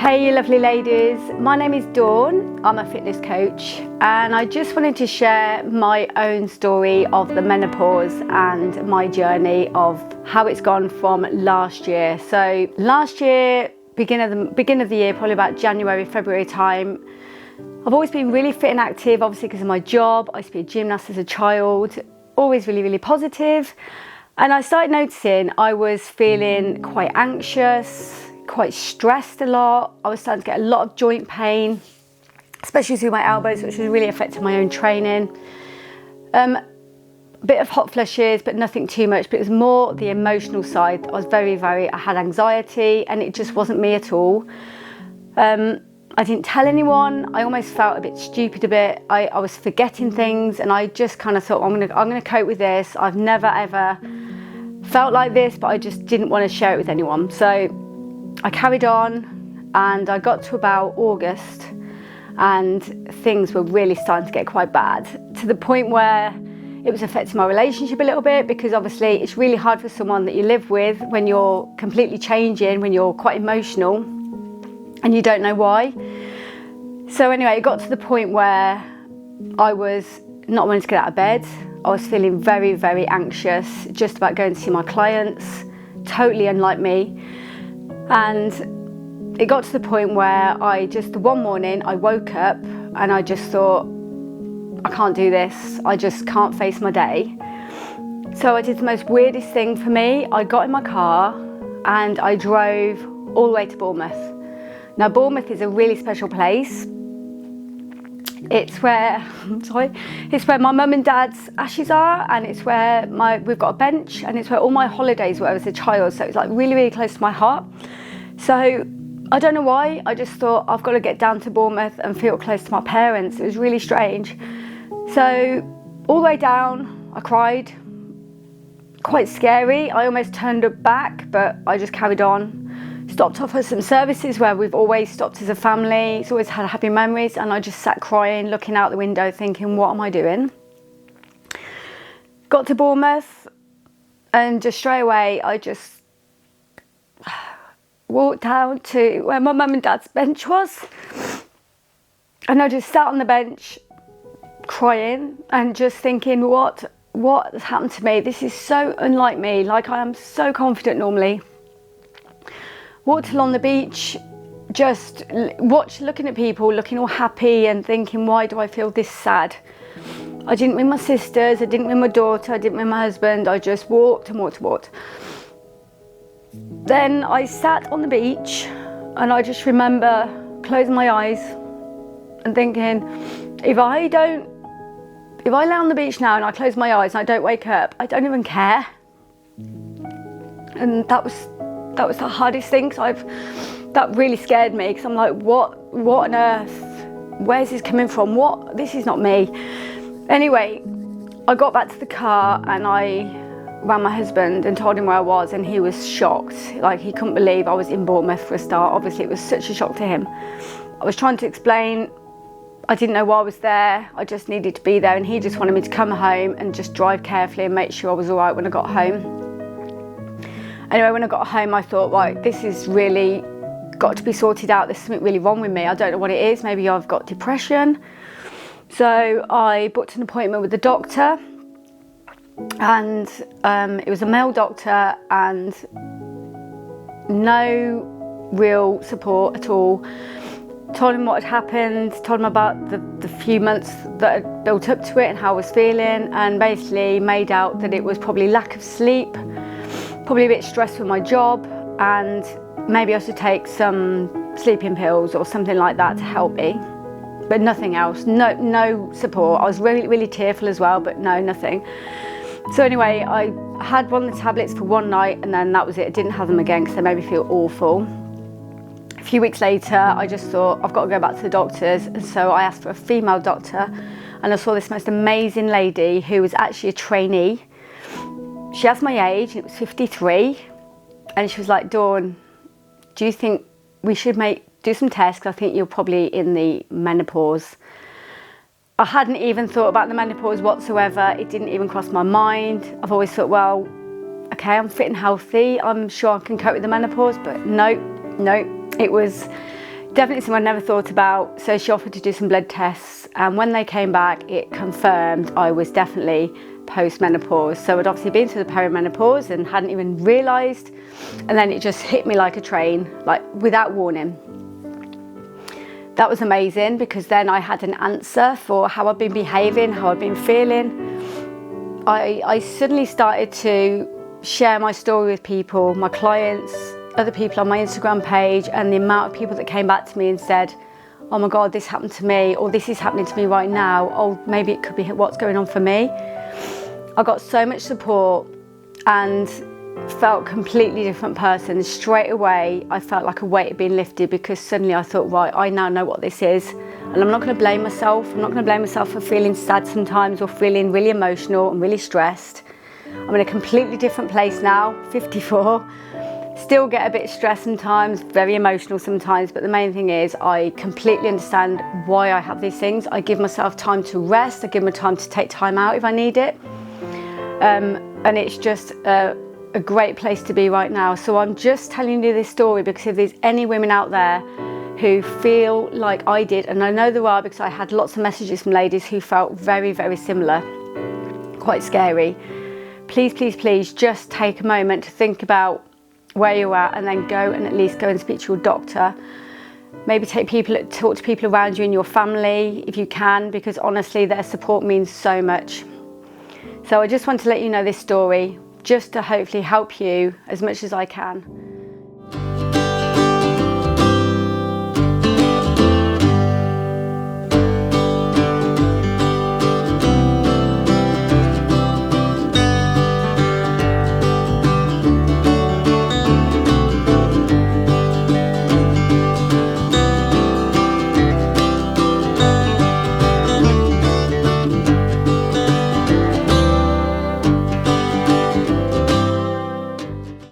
Hey you lovely ladies, my name is Dawn, I'm a fitness coach and I just wanted to share my own story of the menopause and my journey of how it's gone from last year. So last year, beginning of the year, probably about January, February time, I've always been really fit and active, obviously because of my job. I used to be a gymnast as a child, always really positive. And I started noticing I was feeling quite anxious, quite stressed a lot. I was starting to get a lot of joint pain, especially through my elbows, which was really affecting my own training. A bit of hot flushes, but nothing too much, but it was more the emotional side. I was I had anxiety and it just wasn't me at all. I didn't tell anyone. I almost felt a bit stupid a bit. I was forgetting things and I just kind of thought, I'm gonna cope with this. I've never ever felt like this, but I just didn't want to share it with anyone. So I carried on and I got to about August and things were really starting to get quite bad, to the point where it was affecting my relationship a little bit, because obviously it's really hard for someone that you live with when you're completely changing, when you're quite emotional and you don't know why. So anyway, it got to the point where I was not wanting to get out of bed. I was feeling very anxious just about going to see my clients, totally unlike me. And it got to the point where one morning I woke up and I just thought, I can't do this. I just can't face my day. So I did the most weirdest thing for me. I got in my car and I drove all the way to Bournemouth. Now Bournemouth is a really special place. It's where my mum and dad's ashes are, and it's where we've got a bench, and it's where all my holidays were as a child. So it's like really close to my heart. So I don't know why, I just thought I've got to get down to Bournemouth and feel close to my parents. It was really strange. So all the way down, I cried. Quite scary. I almost turned back, but I just carried on. Stopped off at some services where we've always stopped as a family. It's always had happy memories, and I just sat crying, looking out the window thinking, what am I doing? Got to Bournemouth and just straight away I just walked down to where my mum and dad's bench was, and I just sat on the bench crying and just thinking, what has happened to me? This is so unlike me. Like, I am so confident normally. Walked along the beach, just looking at people, looking all happy and thinking, why do I feel this sad? I didn't meet my sisters, I didn't meet my daughter, I didn't meet my husband. I just walked. Then I sat on the beach and I just remember closing my eyes and thinking, if I lay on the beach now and I close my eyes and I don't wake up, I don't even care. And that was the hardest thing, because that really scared me, because I'm like, what on earth? Where's this coming from? This is not me. Anyway, I got back to the car and I rang my husband and told him where I was, and he was shocked. Like, he couldn't believe I was in Bournemouth for a start. Obviously it was such a shock to him. I was trying to explain I didn't know why I was there. I just needed to be there, and he just wanted me to come home and just drive carefully and make sure I was all right when I got home. Anyway, when I got home, I thought, right, this is really got to be sorted out. There's something really wrong with me. I don't know what it is. Maybe I've got depression. So I booked an appointment with the doctor, and it was a male doctor, and no real support at all. Told him what had happened, told him about the few months that had built up to it and how I was feeling, and basically made out that it was probably lack of sleep, probably a bit stressed with my job, and maybe I should take some sleeping pills or something like that to help me, but nothing else. No support. I was really tearful as well, but nothing. So anyway, I had one of the tablets for one night, and then that was it. I didn't have them again because they made me feel awful. A few weeks later, I just thought, I've got to go back to the doctors, and so I asked for a female doctor, and I saw this most amazing lady who was actually a trainee. She asked my age, and it was 53, and she was like, Dawn, do you think we should do some tests? Because I think you're probably in the menopause. I hadn't even thought about the menopause whatsoever. It didn't even cross my mind. I've always thought, well, okay, I'm fit and healthy. I'm sure I can cope with the menopause, but no. It was definitely something I never thought about. So she offered to do some blood tests, and when they came back, it confirmed I was definitely post-menopause. So I'd obviously been through the perimenopause and hadn't even realised, and then it just hit me like a train, like without warning. That was amazing, because then I had an answer for how I've been behaving, how I've been feeling. I suddenly started to share my story with people, my clients, other people on my Instagram page, and the amount of people that came back to me and said, oh my God, this happened to me, or this is happening to me right now, or maybe it could be what's going on for me. I got so much support and felt a completely different person. Straight away, I felt like a weight had been lifted, because suddenly I thought, right, I now know what this is. And I'm not going to blame myself. I'm not going to blame myself for feeling sad sometimes or feeling really emotional and really stressed. I'm in a completely different place now, 54. Still get a bit stressed sometimes, very emotional sometimes, but the main thing is I completely understand why I have these things. I give myself time to rest. I give my time to take time out if I need it. And it's just a great place to be right now. So I'm just telling you this story because if there's any women out there who feel like I did, and I know there are because I had lots of messages from ladies who felt very, very similar, quite scary. Please, please, please just take a moment to think about where you're at, and then go and at least go and speak to your doctor. Maybe talk to people around you in your family if you can, because honestly their support means so much. So I just want to let you know this story, just to hopefully help you as much as I can.